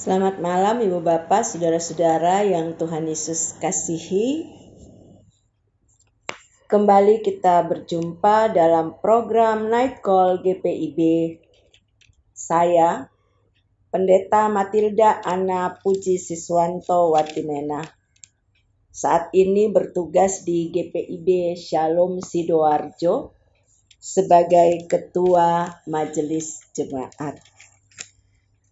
Selamat malam Ibu Bapak, Saudara-saudara yang Tuhan Yesus kasihi. Kembali kita berjumpa dalam program Night Call GPIB. Saya, Pendeta Matilda Ana Puji Siswanto Watimena. Saat ini bertugas di GPIB Shalom Sidoarjo sebagai Ketua Majelis Jemaat.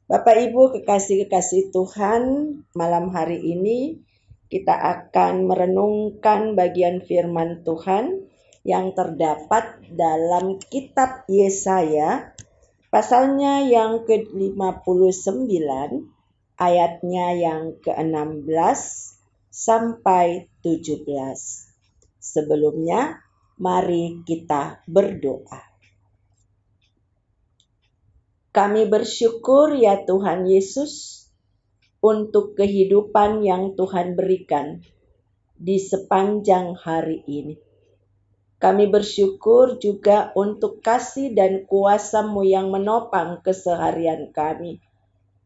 Bapak Ibu kekasih-kekasih Tuhan, malam hari ini kita akan merenungkan bagian firman Tuhan yang terdapat dalam kitab Yesaya, pasalnya yang ke-59, ayatnya yang ke-16 sampai 17. Sebelumnya, mari kita berdoa. Kami bersyukur ya Tuhan Yesus untuk kehidupan yang Tuhan berikan di sepanjang hari ini. Kami bersyukur juga untuk kasih dan kuasa-Mu yang menopang keseharian kami,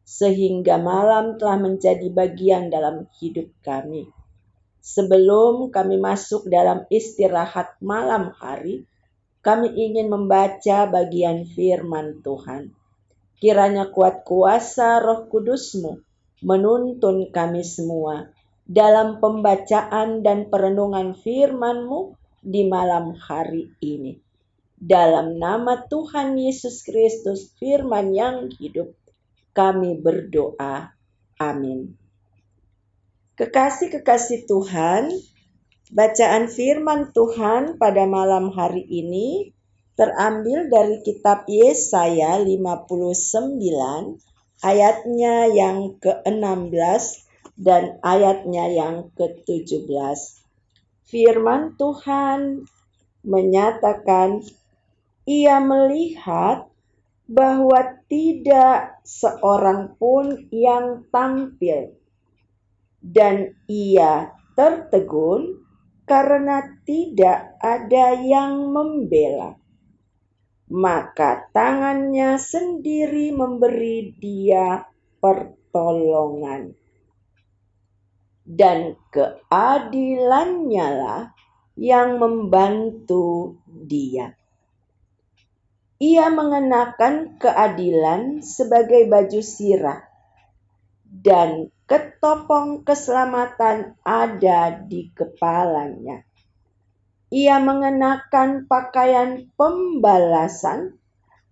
sehingga malam telah menjadi bagian dalam hidup kami. Sebelum kami masuk dalam istirahat malam hari, kami ingin membaca bagian firman Tuhan. Kiranya kuat kuasa Roh Kudus-Mu menuntun kami semua dalam pembacaan dan perenungan firman-Mu di malam hari ini. Dalam nama Tuhan Yesus Kristus, firman yang hidup, kami berdoa. Amin. Kekasih-kekasih Tuhan, bacaan firman Tuhan pada malam hari ini terambil dari kitab Yesaya 59 ayatnya yang ke-16 dan ayatnya yang ke-17. Firman Tuhan menyatakan, ia melihat bahwa tidak seorang pun yang tampil, dan ia tertegun karena tidak ada yang membela. Maka tangannya sendiri memberi dia pertolongan. Dan keadilannya lah yang membantu dia. Ia mengenakan keadilan sebagai baju sirah, dan ketopong keselamatan ada di kepalanya. Ia mengenakan pakaian pembalasan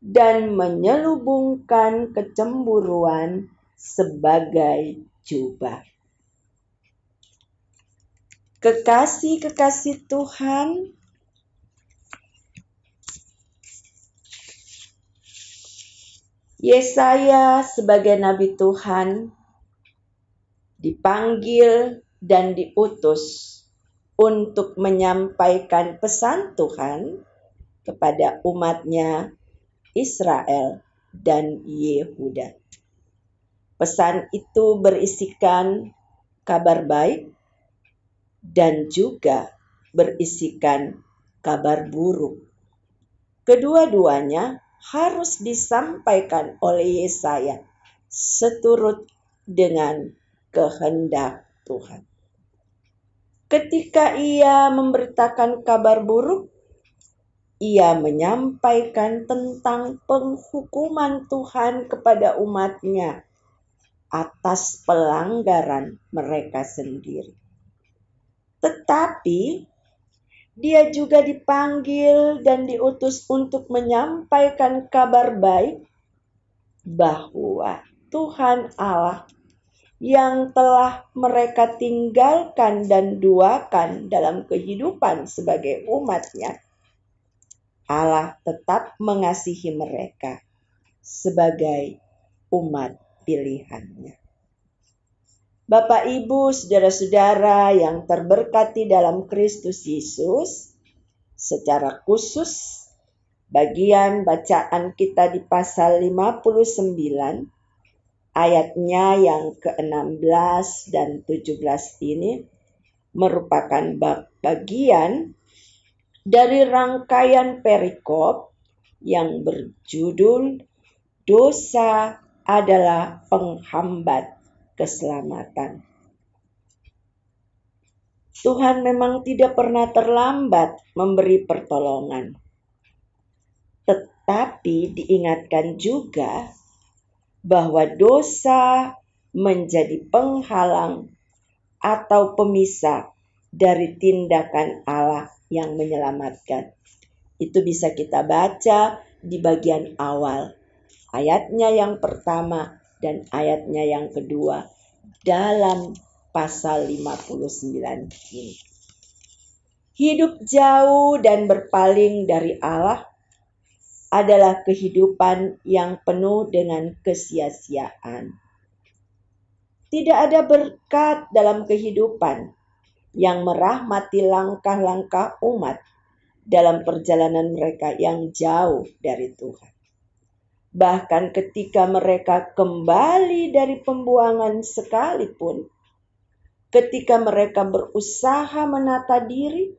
dan menyelubungkan kecemburuan sebagai jubah. Kekasih-kekasih Tuhan, Yesaya sebagai nabi Tuhan dipanggil dan diutus untuk menyampaikan pesan Tuhan kepada umatnya Israel dan Yehuda. Pesan itu berisikan kabar baik dan juga berisikan kabar buruk. Kedua-duanya harus disampaikan oleh Yesaya seturut dengan kehendak Tuhan. Ketika ia memberitakan kabar buruk, ia menyampaikan tentang penghukuman Tuhan kepada umatnya atas pelanggaran mereka sendiri. Tetapi dia juga dipanggil dan diutus untuk menyampaikan kabar baik bahwa Tuhan Allah yang telah mereka tinggalkan dan duakan dalam kehidupan sebagai umatnya, Allah tetap mengasihi mereka sebagai umat pilihannya. Bapak, Ibu, saudara-saudara yang terberkati dalam Kristus Yesus, secara khusus bagian bacaan kita di pasal 59 ayatnya yang ke-16 dan 17 ini merupakan bagian dari rangkaian perikop yang berjudul dosa adalah penghambat keselamatan. Tuhan memang tidak pernah terlambat memberi pertolongan. Tetapi diingatkan juga bahwa dosa menjadi penghalang atau pemisah dari tindakan Allah yang menyelamatkan. Itu bisa kita baca di bagian awal, ayatnya yang pertama dan ayatnya yang kedua dalam pasal 59 ini. Hidup jauh dan berpaling dari Allah adalah kehidupan yang penuh dengan kesia-siaan. Tidak ada berkat dalam kehidupan yang merahmati langkah-langkah umat dalam perjalanan mereka yang jauh dari Tuhan. Bahkan ketika mereka kembali dari pembuangan sekalipun, ketika mereka berusaha menata diri,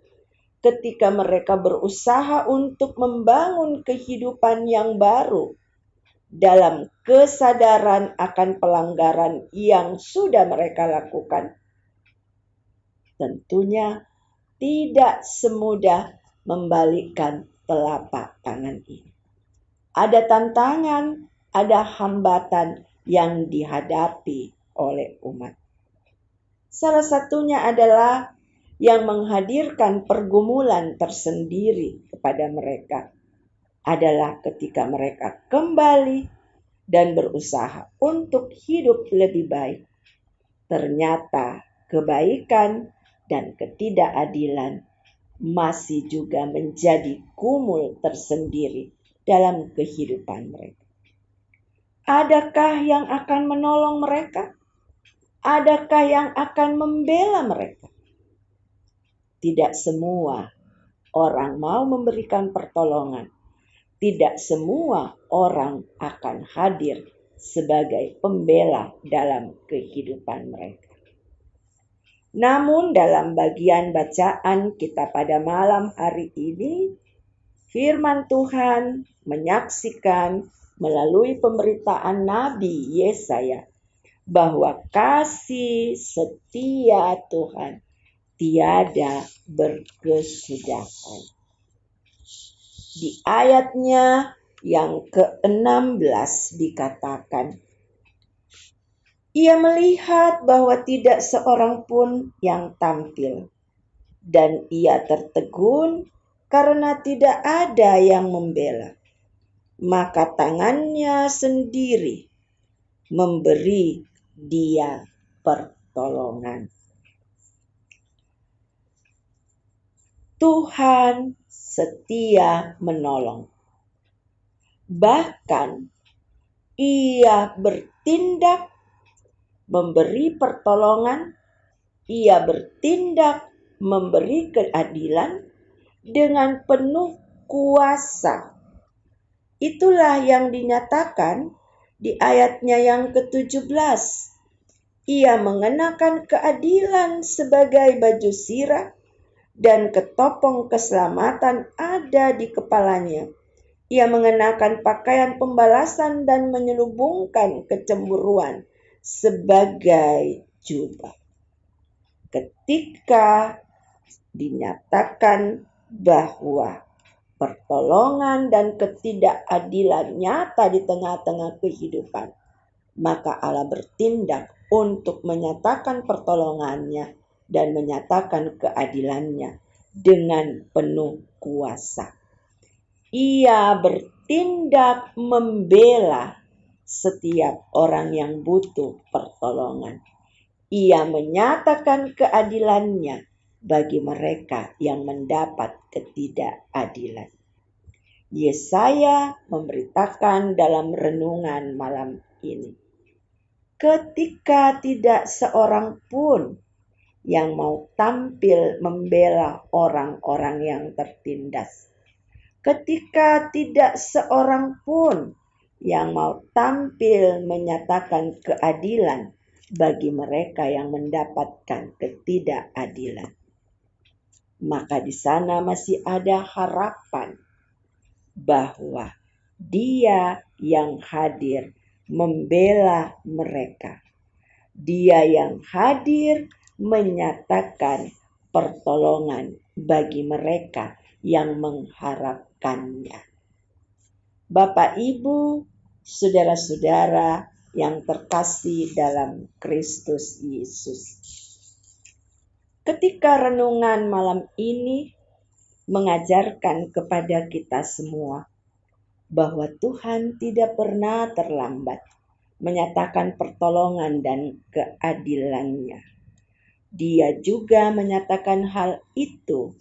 ketika mereka berusaha untuk membangun kehidupan yang baru dalam kesadaran akan pelanggaran yang sudah mereka lakukan, tentunya tidak semudah membalikkan telapak tangan ini. Ada tantangan, ada hambatan yang dihadapi oleh umat. Salah satunya adalah yang menghadirkan pergumulan tersendiri kepada mereka adalah ketika mereka kembali dan berusaha untuk hidup lebih baik. Ternyata kebaikan dan ketidakadilan masih juga menjadi gumul tersendiri dalam kehidupan mereka. Adakah yang akan menolong mereka? Adakah yang akan membela mereka? Tidak semua orang mau memberikan pertolongan. Tidak semua orang akan hadir sebagai pembela dalam kehidupan mereka. Namun dalam bagian bacaan kita pada malam hari ini, firman Tuhan menyaksikan melalui pemberitaan Nabi Yesaya bahwa kasih setia Tuhan tiada berkesudahan. Di ayatnya yang ke-16 dikatakan, ia melihat bahwa tidak seorang pun yang tampil, dan ia tertegun karena tidak ada yang membela. Maka tangannya sendiri memberi dia pertolongan. Tuhan setia menolong. Bahkan ia bertindak memberi pertolongan, ia bertindak memberi keadilan dengan penuh kuasa. Itulah yang dinyatakan di ayatnya yang ke-17. Ia mengenakan keadilan sebagai baju sirah, dan ketopong keselamatan ada di kepalanya. Ia mengenakan pakaian pembalasan dan menyelubungkan kecemburuan sebagai jubah. Ketika dinyatakan bahwa pertolongan dan ketidakadilan nyata di tengah-tengah kehidupan, maka Allah bertindak untuk menyatakan pertolongannya dan menyatakan keadilannya dengan penuh kuasa. Ia bertindak membela setiap orang yang butuh pertolongan. Ia menyatakan keadilannya bagi mereka yang mendapat ketidakadilan. Yesaya memberitakan dalam renungan malam ini, ketika tidak seorang pun yang mau tampil membela orang-orang yang tertindas, ketika tidak seorang pun yang mau tampil menyatakan keadilan bagi mereka yang mendapatkan ketidakadilan, maka di sana masih ada harapan bahwa Dia yang hadir membela mereka. Dia yang hadir menyatakan pertolongan bagi mereka yang mengharapkannya. Bapak, Ibu, saudara-saudara yang terkasih dalam Kristus Yesus. Ketika renungan malam ini mengajarkan kepada kita semua bahwa Tuhan tidak pernah terlambat menyatakan pertolongan dan keadilannya. Dia juga menyatakan hal itu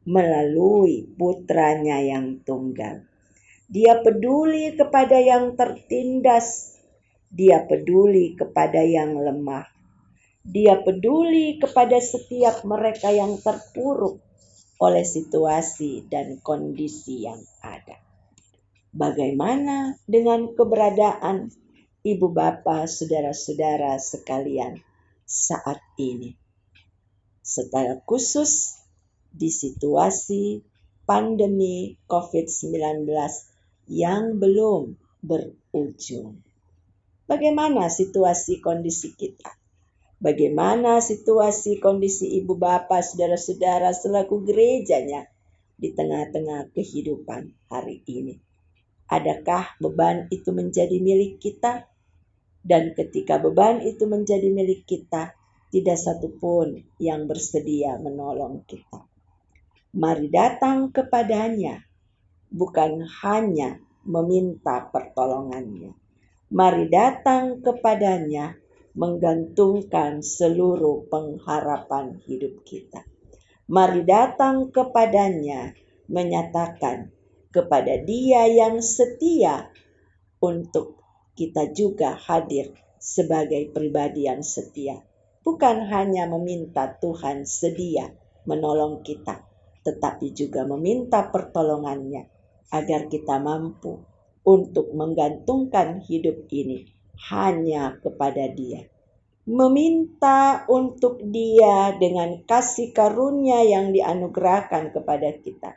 melalui putranya yang tunggal. Dia peduli kepada yang tertindas. Dia peduli kepada yang lemah. Dia peduli kepada setiap mereka yang terpuruk oleh situasi dan kondisi yang ada. Bagaimana dengan keberadaan ibu bapa, saudara-saudara sekalian saat ini? Secara khusus di situasi pandemi COVID-19 yang belum berujung. Bagaimana situasi kondisi kita? Bagaimana situasi kondisi ibu bapa, saudara-saudara selaku gerejanya di tengah-tengah kehidupan hari ini? Adakah beban itu menjadi milik kita? Dan ketika beban itu menjadi milik kita, tidak satupun yang bersedia menolong kita. Mari datang kepadanya, bukan hanya meminta pertolongannya. Mari datang kepadanya, menggantungkan seluruh pengharapan hidup kita. Mari datang kepadanya, menyatakan kepada Dia yang setia untuk kita juga hadir sebagai pribadi yang setia. Bukan hanya meminta Tuhan sedia menolong kita, tetapi juga meminta pertolongannya agar kita mampu untuk menggantungkan hidup ini hanya kepada Dia. Meminta untuk Dia dengan kasih karunia yang dianugerahkan kepada kita,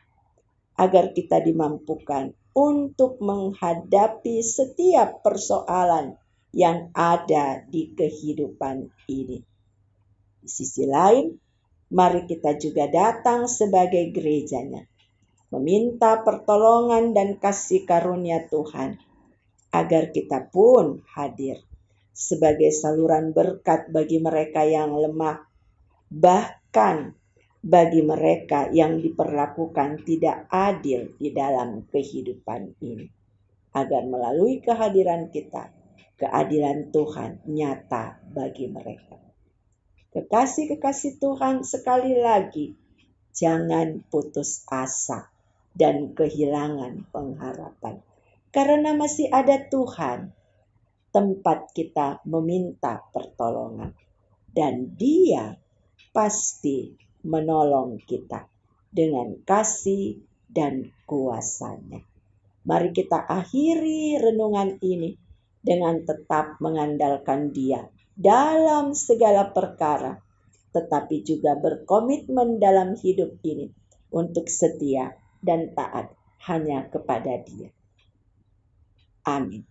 agar kita dimampukan untuk menghadapi setiap persoalan yang ada di kehidupan ini. Di sisi lain, mari kita juga datang sebagai gerejanya, meminta pertolongan dan kasih karunia Tuhan, agar kita pun hadir sebagai saluran berkat bagi mereka yang lemah, bahkan bagi mereka yang diperlakukan tidak adil di dalam kehidupan ini, agar melalui kehadiran kita, keadilan Tuhan nyata bagi mereka. Kekasih-kekasih Tuhan, sekali lagi, jangan putus asa dan kehilangan pengharapan. Karena masih ada Tuhan, tempat kita meminta pertolongan. Dan Dia pasti menolong kita dengan kasih dan kuasa-Nya. Mari kita akhiri renungan ini dengan tetap mengandalkan Dia dalam segala perkara, tetapi juga berkomitmen dalam hidup ini untuk setia dan taat hanya kepada Dia. Amin.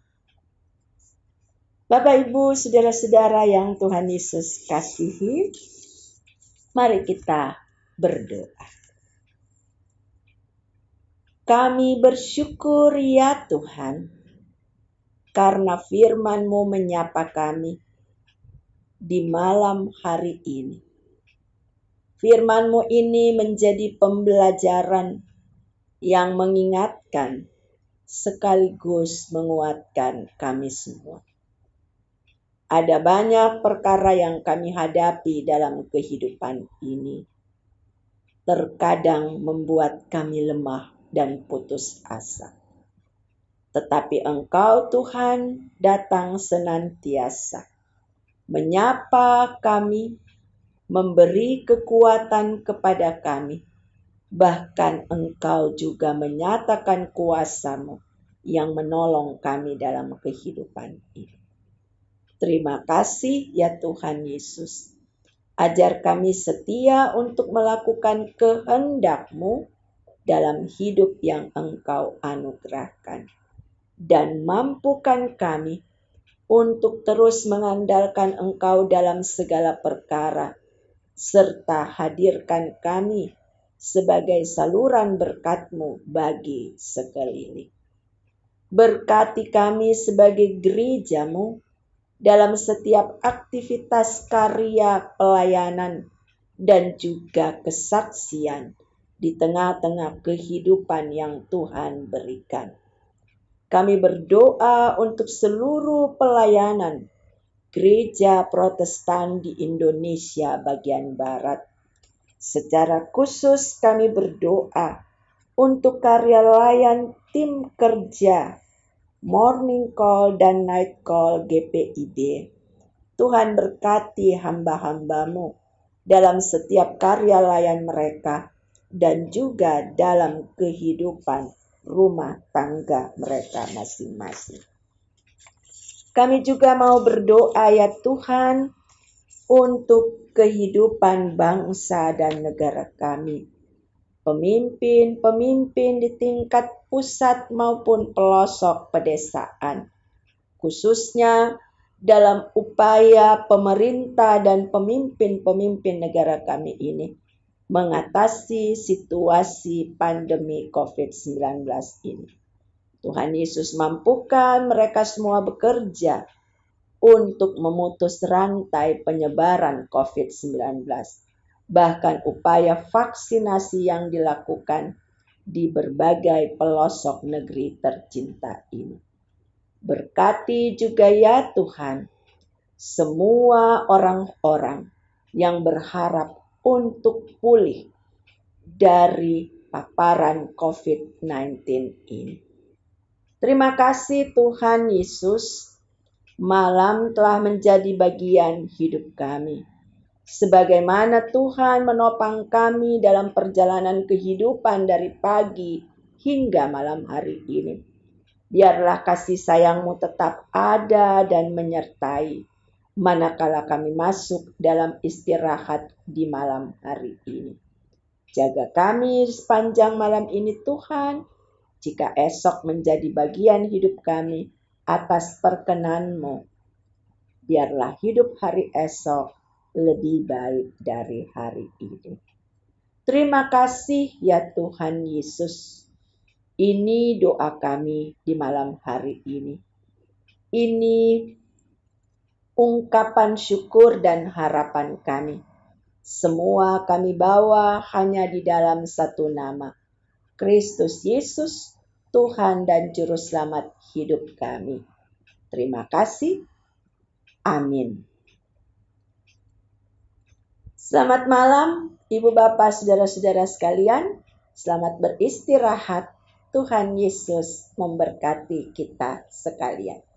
Bapak, Ibu, saudara-saudara yang Tuhan Yesus kasihi, mari kita berdoa. Kami bersyukur ya Tuhan, karena firman-Mu menyapa kami di malam hari ini. Firman-Mu ini menjadi pembelajaran yang mengingatkan sekaligus menguatkan kami semua. Ada banyak perkara yang kami hadapi dalam kehidupan ini. Terkadang membuat kami lemah dan putus asa. Tetapi Engkau Tuhan datang senantiasa, menyapa kami, memberi kekuatan kepada kami. Bahkan Engkau juga menyatakan kuasa-Mu yang menolong kami dalam kehidupan ini. Terima kasih ya Tuhan Yesus. Ajar kami setia untuk melakukan kehendak-Mu dalam hidup yang Engkau anugerahkan. Dan mampukan kami untuk terus mengandalkan Engkau dalam segala perkara, serta hadirkan kami sebagai saluran berkat-Mu bagi sekeliling. Berkati kami sebagai gereja-Mu dalam setiap aktivitas karya pelayanan dan juga kesaksian di tengah-tengah kehidupan yang Tuhan berikan. Kami berdoa untuk seluruh pelayanan Gereja Protestan di Indonesia bagian Barat. Secara khusus kami berdoa untuk karya layan tim kerja Morning Call dan Night Call GPID. Tuhan berkati hamba-hamba-Mu dalam setiap karya layan mereka dan juga dalam kehidupan rumah tangga mereka masing-masing. Kami juga mau berdoa ya Tuhan untuk kehidupan bangsa dan negara kami. Pemimpin-pemimpin di tingkat pusat maupun pelosok pedesaan, khususnya dalam upaya pemerintah dan pemimpin-pemimpin negara kami ini mengatasi situasi pandemi COVID-19 ini. Tuhan Yesus mampukan mereka semua bekerja untuk memutus rantai penyebaran COVID-19. Bahkan upaya vaksinasi yang dilakukan di berbagai pelosok negeri tercinta ini. Berkati juga ya Tuhan, semua orang-orang yang berharap untuk pulih dari paparan COVID-19 ini. Terima kasih Tuhan Yesus, malam telah menjadi bagian hidup kami. Sebagaimana Tuhan menopang kami dalam perjalanan kehidupan dari pagi hingga malam hari ini. Biarlah kasih sayang-Mu tetap ada dan menyertai manakala kami masuk dalam istirahat di malam hari ini. Jaga kami sepanjang malam ini Tuhan, jika esok menjadi bagian hidup kami atas perkenan-Mu. Biarlah hidup hari esok lebih baik dari hari ini. Terima kasih ya Tuhan Yesus. Ini doa kami di malam hari ini. Ini ungkapan syukur dan harapan kami. Semua kami bawa hanya di dalam satu nama, Kristus Yesus, Tuhan dan Juru Selamat hidup kami. Terima kasih. Amin. Selamat malam, Ibu Bapak, Saudara-saudara sekalian. Selamat beristirahat. Tuhan Yesus memberkati kita sekalian.